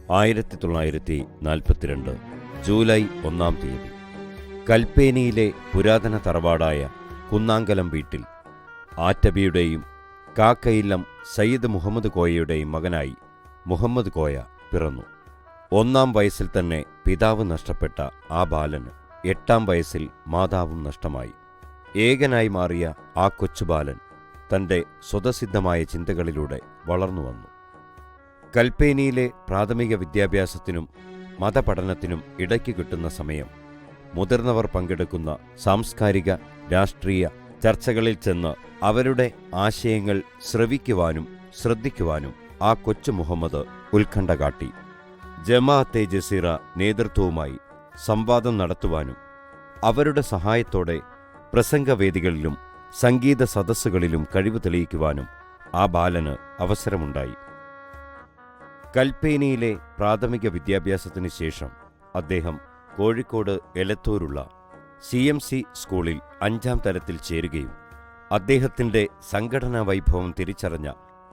1942 July 1-ാം തീയതി കൽപ്പേനിയിലെ പുരാതന തറവാടായ കുന്നാങ്കലം വീട്ടിൽ ആറ്റബിയുടെയും കാക്കയില്ലം സയ്യിദ് മുഹമ്മദ് കോയയുടെയും മകനായി മുഹമ്മദ് കോയ പിറന്നു. 1-ാം വയസ്സിൽ തന്നെ പിതാവ് നഷ്ടപ്പെട്ട ആ ബാലന് 8-ാം വയസ്സിൽ മാതാവും നഷ്ടമായി. ഏകനായി മാറിയ ആ കൊച്ചുബാലൻ തൻ്റെ സ്വതസിദ്ധമായ ചിന്തകളിലൂടെ വളർന്നുവന്നു. കൽപ്പേനിയിലെ പ്രാഥമിക വിദ്യാഭ്യാസത്തിനും മതപഠനത്തിനും ഇടയ്ക്ക് കിട്ടുന്ന സമയം മുതിർന്നവർ പങ്കെടുക്കുന്ന സാംസ്കാരിക രാഷ്ട്രീയ ചർച്ചകളിൽ ചെന്ന് അവരുടെ ആശയങ്ങൾ ശ്രവിക്കുവാനും ശ്രദ്ധിക്കുവാനും ആ കൊച്ചു മുഹമ്മദ് ഉത്കണ്ഠ കാട്ടി. ജമാഅത്തെ ജസീറ നേതൃത്വവുമായി സംവാദം നടത്തുവാനും അവരുടെ സഹായത്തോടെ പ്രസംഗവേദികളിലും സംഗീത സദസ്സുകളിലും കഴിവ് തെളിയിക്കുവാനും ആ ബാലന് അവസരമുണ്ടായി. കൽപ്പേനിയിലെ പ്രാഥമിക വിദ്യാഭ്യാസത്തിന് ശേഷം അദ്ദേഹം കോഴിക്കോട് എലത്തൂരുള്ള CMC സ്കൂളിൽ 5-ാം തലത്തിൽ ചേരുകയും അദ്ദേഹത്തിൻ്റെ സംഘടനാ വൈഭവം തിരിച്ചറിഞ്ഞ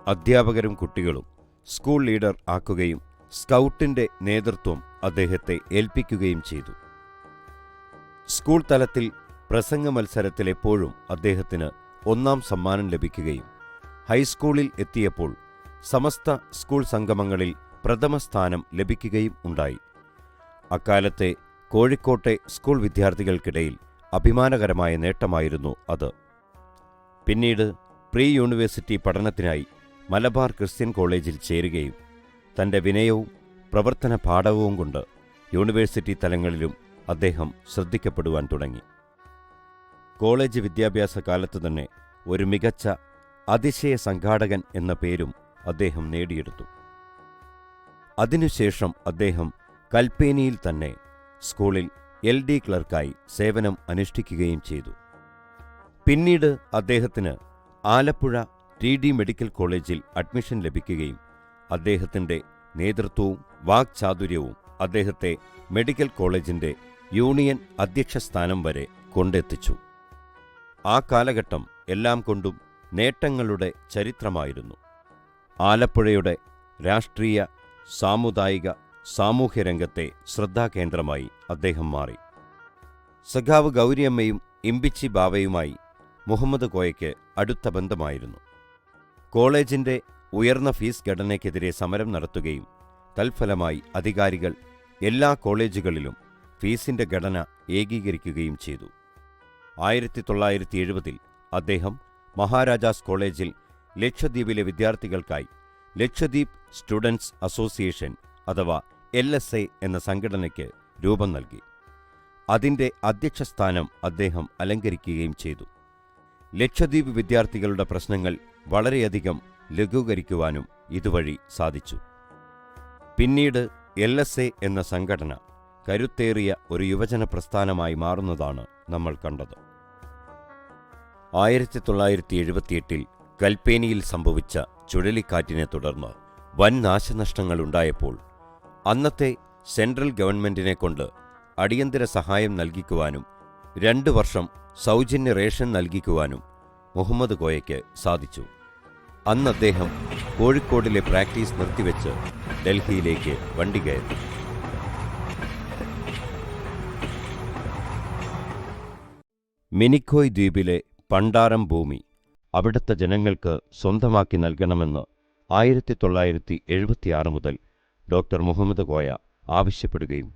അധ്യാപകരും കുട്ടികളും സ്കൂൾ ലീഡർ ആക്കുകയും സ്കൗട്ടിൻ്റെ നേതൃത്വം അദ്ദേഹത്തെ ഏൽപ്പിക്കുകയും ചെയ്തു. സ്കൂൾ തലത്തിൽ പ്രസംഗ മത്സരത്തിൽ എപ്പോഴും അദ്ദേഹത്തിന് 1-ാം സമ്മാനം ലഭിക്കുകയും ഹൈസ്കൂളിൽ എത്തിയപ്പോൾ സമസ്ത സ്കൂൾ സംഗമങ്ങളിൽ പ്രഥമ സ്ഥാനം ലഭിക്കുകയും ഉണ്ടായി. അക്കാലത്തെ കോഴിക്കോട്ടെ സ്കൂൾ വിദ്യാർത്ഥികൾക്കിടയിൽ അഭിമാനകരമായ നേട്ടമായിരുന്നു അത്. പിന്നീട് പ്രീ യൂണിവേഴ്സിറ്റി പഠനത്തിനായി മലബാർ ക്രിസ്ത്യൻ കോളേജിൽ ചേരുകയും തൻ്റെ വിനയവും പ്രവർത്തന പാഠവും കൊണ്ട് യൂണിവേഴ്സിറ്റി തലങ്ങളിലും അദ്ദേഹം ശ്രദ്ധിക്കപ്പെടുവാൻ തുടങ്ങി. കോളേജ് വിദ്യാഭ്യാസ കാലത്ത് തന്നെ ഒരു മികച്ച അതിശയ സംഘാടകൻ എന്ന പേരും അദ്ദേഹം നേടിയെടുത്തു. അതിനുശേഷം അദ്ദേഹം കൽപ്പേനിയിൽ തന്നെ സ്കൂളിൽ LD ക്ലർക്കായി സേവനം അനുഷ്ഠിക്കുകയും ചെയ്തു. പിന്നീട് അദ്ദേഹത്തിന് ആലപ്പുഴ TD മെഡിക്കൽ കോളേജിൽ അഡ്മിഷൻ ലഭിക്കുകയും അദ്ദേഹത്തിൻ്റെ നേതൃത്വവും വാക്ചാതുര്യവും അദ്ദേഹത്തെ മെഡിക്കൽ കോളേജിൻ്റെ യൂണിയൻ അധ്യക്ഷ സ്ഥാനം വരെ കൊണ്ടെത്തിച്ചു. ആ കാലഘട്ടം എല്ലാം കൊണ്ടും നേട്ടങ്ങളുടെ ചരിത്രമായിരുന്നു. ആലപ്പുഴയുടെ രാഷ്ട്രീയ സാമുദായിക സാമൂഹ്യരംഗത്തെ ശ്രദ്ധാകേന്ദ്രമായി അദ്ദേഹം മാറി. സഖാവ് ഗൗരിയമ്മയും ഇമ്പിച്ചി ബാവയുമായി മുഹമ്മദ് കോയയ്ക്ക് അടുത്ത ബന്ധമായിരുന്നു. കോളേജിൻ്റെ ഉയർന്ന ഫീസ് ഘടനയ്ക്കെതിരെ സമരം നടത്തുകയും തൽഫലമായി അധികാരികൾ എല്ലാ കോളേജുകളിലും ഫീസിൻ്റെ ഘടന ഏകീകരിക്കുകയും ചെയ്തു. 1970 അദ്ദേഹം മഹാരാജാസ് കോളേജിൽ ലക്ഷദ്വീപിലെ വിദ്യാർത്ഥികൾക്കായി ലക്ഷദ്വീപ് സ്റ്റുഡൻസ് അസോസിയേഷൻ അഥവാ LSA എന്ന സംഘടനയ്ക്ക് രൂപം നൽകി. അതിൻ്റെ അധ്യക്ഷസ്ഥാനം അദ്ദേഹം അലങ്കരിക്കുകയും ചെയ്തു. ലക്ഷദ്വീപ് വിദ്യാർത്ഥികളുടെ പ്രശ്നങ്ങൾ വളരെയധികം ലഘൂകരിക്കുവാനും ഇതുവഴി സാധിച്ചു. പിന്നീട് LSA എന്ന സംഘടന കരുത്തേറിയ ഒരു യുവജന പ്രസ്ഥാനമായി മാറുന്നതാണ് നമ്മൾ കണ്ടത്. 1978 കൽപ്പേനിയിൽ സംഭവിച്ച ചുഴലിക്കാറ്റിനെ തുടർന്ന് വൻ നാശനഷ്ടങ്ങളുണ്ടായപ്പോൾ അന്നത്തെ സെൻട്രൽ ഗവൺമെന്റിനെ കൊണ്ട് അടിയന്തര സഹായം നൽകിക്കുവാനും 2 വർഷം സൗജന്യ റേഷൻ നൽകിക്കുവാനും മുഹമ്മദ് കോയയ്ക്ക് സാധിച്ചു. അന്ന് അദ്ദേഹം കോഴിക്കോടിലെ പ്രാക്ടീസ് നിർത്തിവെച്ച് ഡൽഹിയിലേക്ക് വണ്ടി കയറി. മിനിക്കോയ് ദ്വീപിലെ പണ്ടാരം ഭൂമി അവിടുത്തെ ജനങ്ങൾക്ക് സ്വന്തമാക്കി നൽകണമെന്ന് 1976 മുതൽ ഡോക്ടർ മുഹമ്മദ് കോയ ആവശ്യപ്പെടുകയും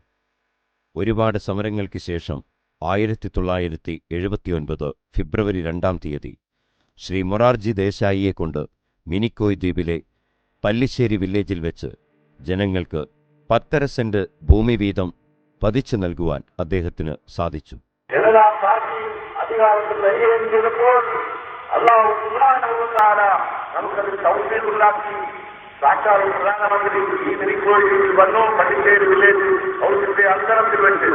ഒരുപാട് സമരങ്ങൾക്ക് ശേഷം 1979 ഫെബ്രുവരി 2-ാം തീയതി ശ്രീ മൊറാർജി ദേശായിയെക്കൊണ്ട് മിനിക്കോയ് ദ്വീപിലെ പല്ലിശ്ശേരി വില്ലേജിൽ വെച്ച് ജനങ്ങൾക്ക് 10.5 സെന്റ് ഭൂമി വീതം പതിച്ചു നൽകുവാൻ അദ്ദേഹത്തിന് സാധിച്ചു. അധികാരത്തിൽ വരികയും ചെയ്തപ്പോൾ അല്ലാഹു സുബ്ഹാനഹു വ തആല നമുക്കതിൽ തൗഫീഖ് ഉണ്ടാക്കി. സാക്ഷാൽ പ്രധാനമന്ത്രി ഈ മിനിക്കോയിൽ വന്നു. പള്ളിശ്ശേരി വില്ലേജ് ഹൗസിന്റെ അന്തരത്തിൽ വെച്ച്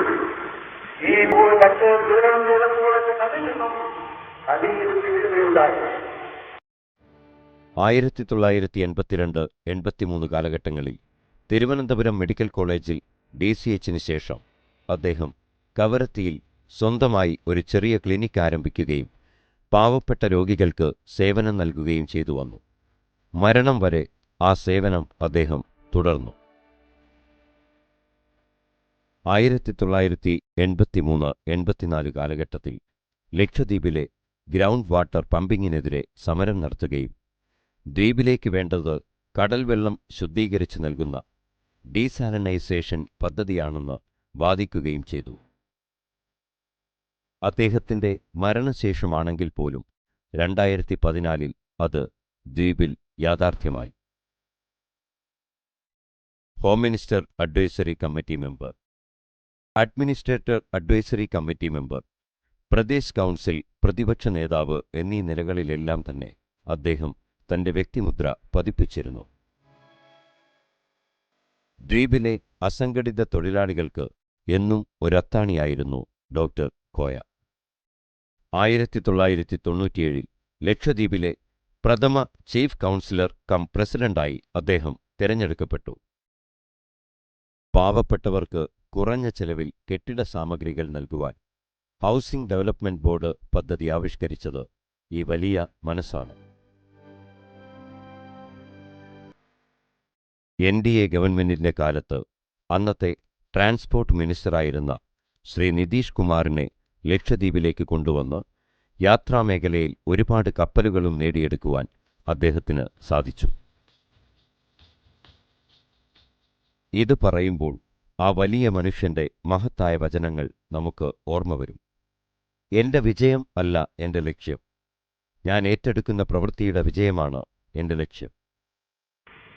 ഈ മറ്റ് ദൂരം ചെയ്തപ്പോൾ അതിൽ നിന്നും അടിയിൽ വീഴുകയുണ്ടായി. 1982-83 കാലഘട്ടങ്ങളിൽ തിരുവനന്തപുരം മെഡിക്കൽ കോളേജിൽ DCHന് ശേഷം അദ്ദേഹം കവരത്തിയിൽ സ്വന്തമായി ഒരു ചെറിയ ക്ലിനിക്ക് ആരംഭിക്കുകയും പാവപ്പെട്ട രോഗികൾക്ക് സേവനം നൽകുകയും ചെയ്തു വന്നു. മരണം വരെ ആ സേവനം അദ്ദേഹം തുടർന്നു. 1983-84 കാലഘട്ടത്തിൽ ലക്ഷദ്വീപിലെ ഗ്രൗണ്ട് വാട്ടർ പമ്പിങ്ങിനെതിരെ സമരം നടത്തുകയും ദ്വീപിലേക്ക് വേണ്ടത് കടൽ വെള്ളം ശുദ്ധീകരിച്ചു നൽകുന്ന ഡീസാലിനൈസേഷൻ പദ്ധതിയാണെന്ന് വാദിക്കുകയും ചെയ്തു. അദ്ദേഹത്തിന്റെ മരണശേഷമാണെങ്കിൽ പോലും 2014 അത് ദ്വീപിൽ യാഥാർത്ഥ്യമായി. Home minister advisory committee member, administrator advisory committee member, Pradesh council പ്രതിപക്ഷ നേതാവ് എന്നീ നിലകളിലെല്ലാം തന്നെ അദ്ദേഹം തന്റെ വ്യക്തിമുദ്ര പതിപ്പിച്ചിരുന്നു. ദ്വീപിലെ അസംഘടിത തൊഴിലാളികൾക്ക് എന്നും ഒരത്താണിയായിരുന്നു ഡോക്ടർ കോയ. 1997 ലക്ഷദ്വീപിലെ പ്രഥമ ചീഫ് കൗൺസിലർ കം പ്രസിഡന്റായി അദ്ദേഹം തിരഞ്ഞെടുക്കപ്പെട്ടു. പാവപ്പെട്ടവർക്ക് കുറഞ്ഞ ചെലവിൽ കെട്ടിട സാമഗ്രികൾ നൽകുവാൻ ഹൗസിംഗ് ഡെവലപ്മെന്റ് ബോർഡ് പദ്ധതി ആവിഷ്കരിച്ചത് ഈ വലിയ മനസ്സാണ്. NDA ഗവൺമെന്റിന്റെ കാലത്ത് അന്നത്തെ ട്രാൻസ്പോർട്ട് മിനിസ്റ്ററായിരുന്ന ശ്രീ നിതീഷ് കുമാറിനെ ലക്ഷദ്വീപിലേക്ക് കൊണ്ടുവന്ന് യാത്രാമേഖലയിൽ ഒരുപാട് കപ്പലുകളും നേടിയെടുക്കുവാൻ അദ്ദേഹത്തിന് സാധിച്ചു. ഇത് പറയുമ്പോൾ ആ വലിയ മനുഷ്യന്റെ മഹത്തായ വചനങ്ങൾ നമുക്ക് ഓർമ്മ വരും. എന്റെ വിജയം അല്ല എന്റെ ലക്ഷ്യം, ഞാൻ ഏറ്റെടുക്കുന്ന പ്രവൃത്തിയുടെ വിജയമാണ് എന്റെ ലക്ഷ്യം.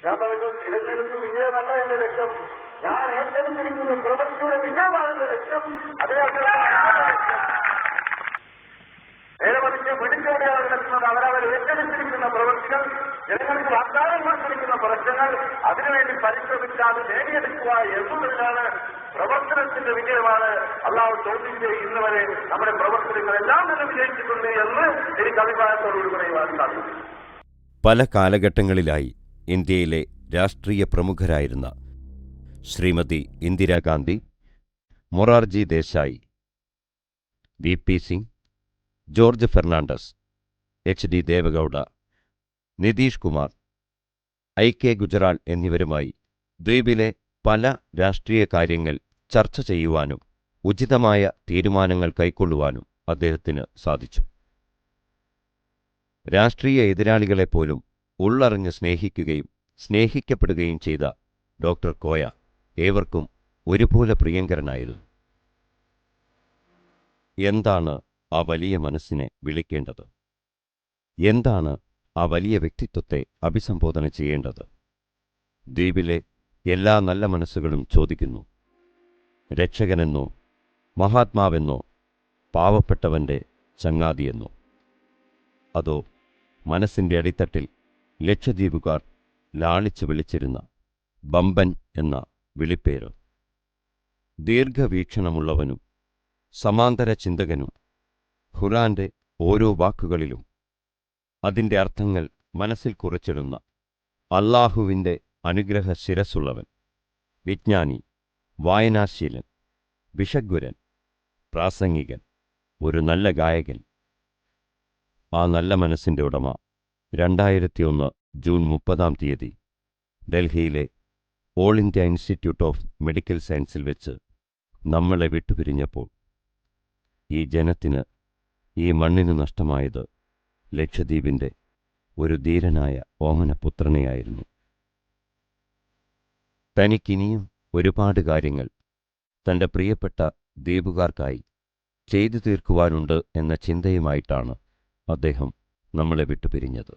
ഞാൻ പറഞ്ഞു, തിരഞ്ഞെടുപ്പ് വിജയമല്ല എന്റെ ലക്ഷ്യം, ഞാൻ ഏറ്റെടുത്തിരിക്കുന്ന പ്രവൃത്തിയുടെ വിജയമാണ് എന്റെ ലക്ഷ്യം. നേരെ മറിച്ച് പിടിച്ചോടെയാണ് കിടക്കുന്നത്. അവരവർ ഏറ്റെടുത്തിരിക്കുന്ന പ്രവൃത്തികൾ, ജനങ്ങൾക്ക് വാഗ്ദാനം കൊടുത്തിരിക്കുന്ന പ്രശ്നങ്ങൾ അതിനുവേണ്ടി പരിശ്രമിച്ചാൽ നേടിയെടുക്കുക എന്നുള്ളതാണ് പ്രവർത്തനത്തിന്റെ വിജയമാണ്. അള്ളാഹു ചോദ്യം ഇന്ന് വരെ നമ്മുടെ പ്രവർത്തനങ്ങളെല്ലാം തന്നെ വിജയിച്ചിട്ടുണ്ട് എന്ന് എനിക്ക് അഭിപ്രായത്തോടുകൂടി പറയുവാൻ സാധിക്കും. പല കാലഘട്ടങ്ങളിലായി ഇന്ത്യയിലെ രാഷ്ട്രീയ പ്രമുഖരായിരുന്ന Shrimati Indira Gandhi, Morarji Desai, VP Singh, George Fernandes, HD Deve Gowda, Nitish Kumar, IK Gujral എന്നിവരുമായി ദ്വീപിലെ പല രാഷ്ട്രീയ കാര്യങ്ങൾ ചർച്ച ചെയ്യുവാനും ഉചിതമായ തീരുമാനങ്ങൾ കൈക്കൊള്ളുവാനും അദ്ദേഹത്തിന് സാധിച്ചു. രാഷ്ട്രീയ എതിരാളികളെപ്പോലും ഉള്ളറിഞ്ഞ് സ്നേഹിക്കുകയും സ്നേഹിക്കപ്പെടുകയും ചെയ്ത ഡോക്ടർ കോയ ഏവർക്കും ഒരുപോലെ പ്രിയങ്കരനായിരുന്നു. എന്താണ് ആ വലിയ മനസ്സിനെ വിളിക്കേണ്ടത്? എന്താണ് ആ വലിയ വ്യക്തിത്വത്തെ അഭിസംബോധന ചെയ്യേണ്ടത്? ദ്വീപിലെ എല്ലാ നല്ല മനസ്സുകളും ചോദിക്കുന്നു, രക്ഷകനെന്നോ, മഹാത്മാവെന്നോ, പാവപ്പെട്ടവന്റെ ചങ്ങാതിയെന്നോ, അതോ മനസ്സിന്റെ അടിത്തട്ടിൽ ലക്ഷദ്വീപുകാർ ലാളിച്ചു വിളിച്ചിരുന്ന ബമ്പൻ എന്ന വിളിപ്പേര്? ദീർഘവീക്ഷണമുള്ളവനും സമാന്തര ചിന്തകനും ഖുർആന്റെ ഓരോ വാക്കുകളിലും അതിന്റെ അർത്ഥങ്ങൾ മനസ്സിൽ കുറിച്ചിടുന്ന അല്ലാഹുവിന്റെ അനുഗ്രഹ ശിരസ്സുള്ളവൻ, വിജ്ഞാനി, വായനാശീലൻ, വിഷഗ്വരൻ, പ്രാസംഗികൻ, ഒരു നല്ല ഗായകൻ. ആ നല്ല മനസ്സിന്റെ ഉടമ 2001 ജൂൺ 30 ഡൽഹിയിലെ all India institute of medical സയൻസിൽ വെച്ച് നമ്മളെ വിട്ടുപിരിഞ്ഞപ്പോൾ ഈ ജനത്തിന്, ഈ മണ്ണിന് നഷ്ടമായത് ലക്ഷദ്വീപിന്റെ ഒരു ധീരനായ ഓമനപുത്രനെയായിരുന്നു. തനിക്കിനിയും ഒരുപാട് കാര്യങ്ങൾ തന്റെ പ്രിയപ്പെട്ട ദ്വീപുകാർക്കായി ചെയ്തു തീർക്കുവാനുണ്ട് എന്ന ചിന്തയുമായിട്ടാണ് അദ്ദേഹം നമ്മളെ വിട്ടുപിരിഞ്ഞത്.